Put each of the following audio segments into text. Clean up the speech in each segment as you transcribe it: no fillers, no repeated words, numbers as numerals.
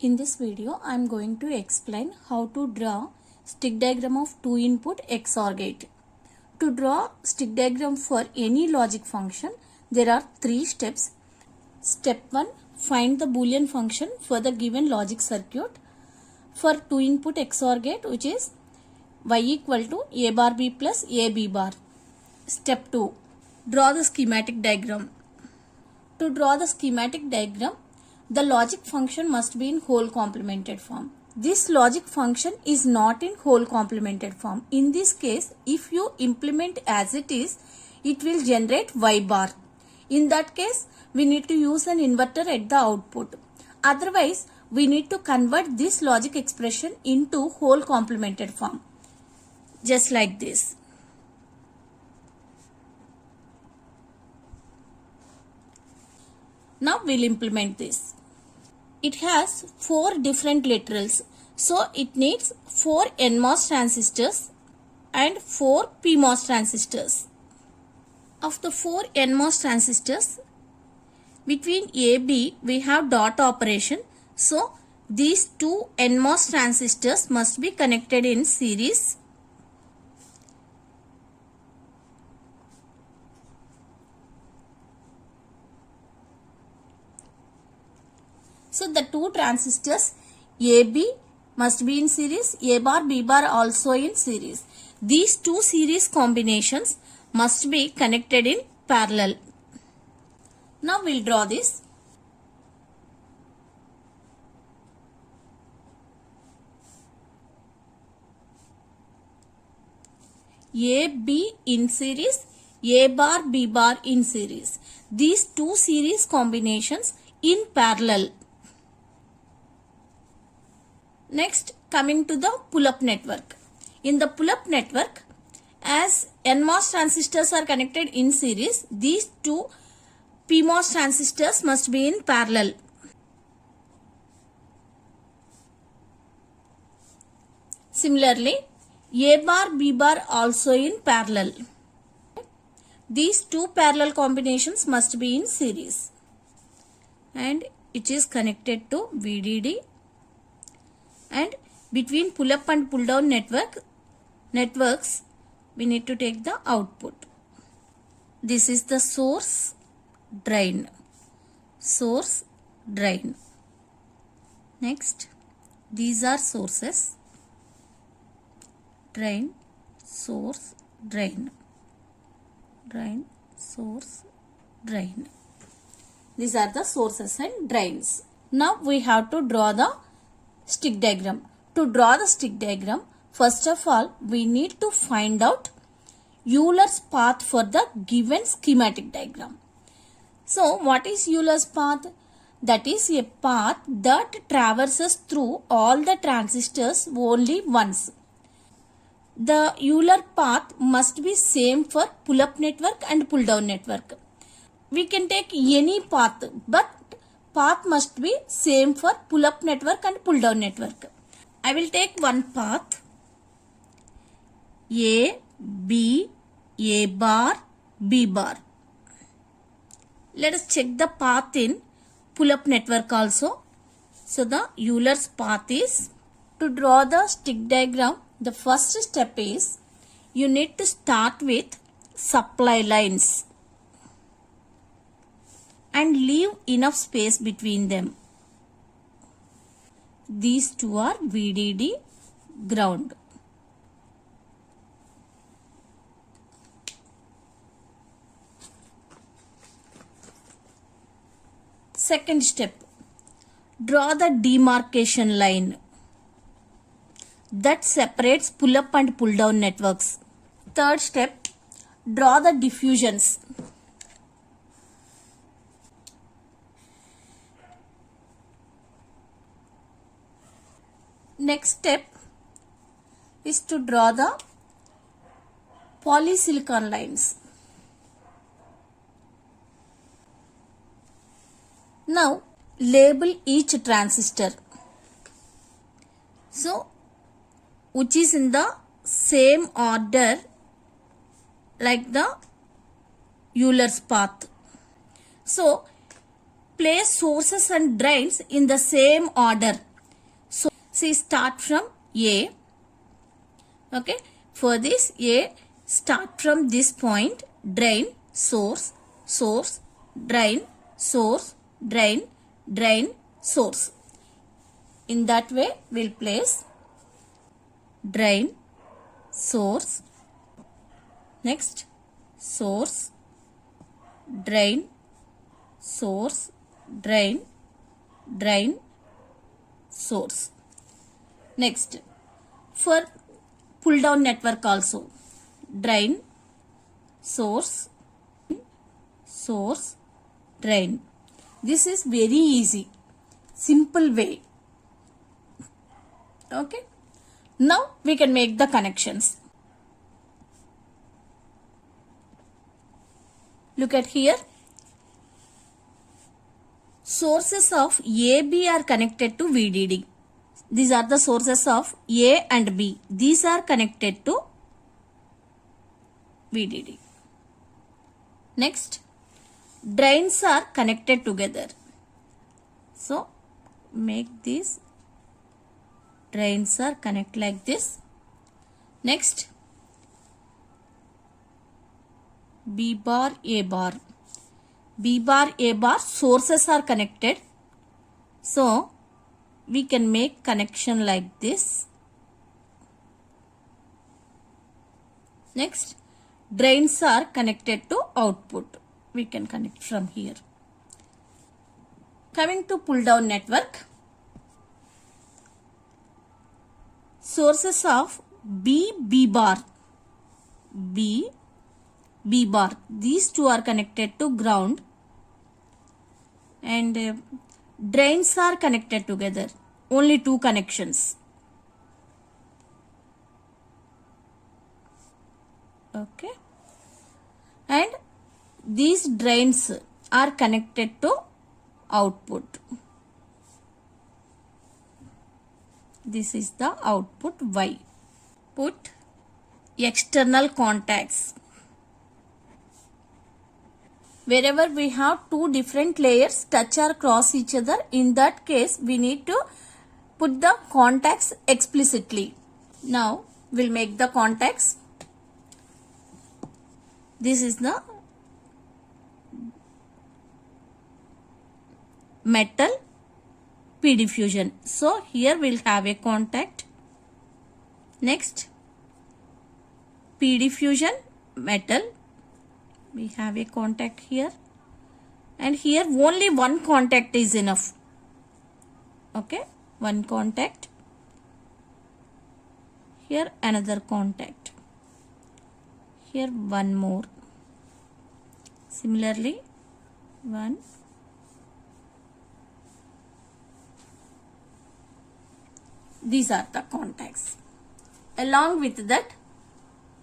In this video, I am going to explain how to draw stick diagram of 2-input XOR gate. To draw stick diagram for any logic function, there are 3 steps. Step 1. Find the Boolean function for the given logic circuit for 2-input XOR gate, which is y equal to a bar b plus a b bar. Step 2. Draw the schematic diagram. To draw the schematic diagram, the logic function must be in whole complemented form. This logic function is not in whole complemented form. In this case, if you implement as it is, it will generate y bar. In that case, we need to use an inverter at the output. Otherwise, we need to convert this logic expression into whole complemented form. Just like this. Now we'll implement this. It has 4 different literals, so it needs 4 NMOS transistors and 4 PMOS transistors. Of the 4 NMOS transistors, between AB we have dot operation, so these 2 NMOS transistors must be connected in series. So the 2 transistors AB must be in series, A bar, B bar also in series. These 2 series combinations must be connected in parallel. Now we'll draw this. A, B in series, A bar, B bar in series. These 2 series combinations in parallel. Next, coming to the pull-up network. In the pull-up network, as NMOS transistors are connected in series, these 2 PMOS transistors must be in parallel. Similarly, A bar, B bar also in parallel. These 2 parallel combinations must be in series. And it is connected to VDD. And between pull-up and pull-down networks, we need to take the output. This is the source, drain. Source, drain. Next, these are sources. Drain, source, drain. Drain, source, drain. These are the sources and drains. Now we have to draw the stick diagram. To draw the stick diagram, first of all, we need to find out Euler's path for the given schematic diagram. So, what is Euler's path? That is a path that traverses through all the transistors only once. The Euler path must be same for pull-up network and pull-down network. We can take any path, but path must be same for pull-up network and pull-down network. I will take one path A, B, A bar, B bar. Let us check the path in pull-up network also. So the Euler's path is, to draw the stick diagram, the first step is you need to start with supply lines and leave enough space between them. These 2 are VDD, ground. Second step, draw the demarcation line that separates pull-up and pull-down networks. Third step, draw the diffusions. Next step is to draw the polysilicon lines. Now label each transistor. So, which is in the same order like the Euler's path. So, place sources and drains in the same order See, start from A. Okay. For this A, start from this point, drain, source, source, drain, source, drain, drain, source. In that way, we'll place drain, source, next source, drain, source, drain, drain, source. Next, for pull down network also, drain, source, source, drain. This is very easy, simple way. Okay. Now we can make the connections. Look at here. Sources of A, B are connected to VDD. These are the sources of A and B. These are connected to VDD. Next, drains are connected together. So, make these drains are connect like this. Next, B bar, A bar. B bar, A bar, sources are connected. So, we can make connection like this. Next, drains are connected to output. We can connect from here. Coming to pull down network. Sources of B, B bar. B, B bar. These two are connected to ground. And drains are connected together. Only two connections. Okay. And these drains are connected to output. This is the output Y. Put external contacts. Wherever we have two different layers touch or cross each other, in that case we need to put the contacts explicitly. Now we'll make the contacts. This is the metal P diffusion. So here we'll have a contact. Next, P diffusion metal. We have a contact here. And here only one contact is enough. Okay, one contact. Here another contact. Here one more. Similarly, one. These are the contacts. Along with that,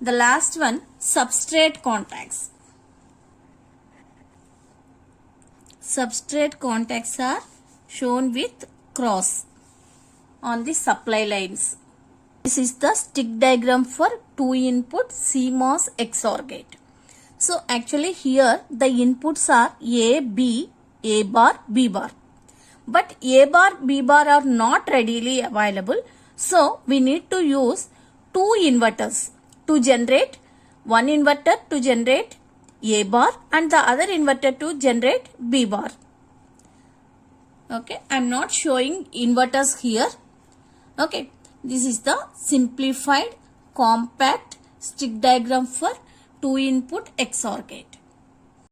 the last one, substrate contacts. Substrate contacts are shown with cross on the supply lines. This is the stick diagram for 2-input CMOS EX-OR gate. So actually here the inputs are A, B, A bar, B bar. But A bar, B bar are not readily available. So we need to use two inverters to generate, one inverter to generate A bar and the other inverter to generate B bar. Okay, I am not showing inverters here. Okay, this is the simplified compact stick diagram for 2-input EX-OR gate.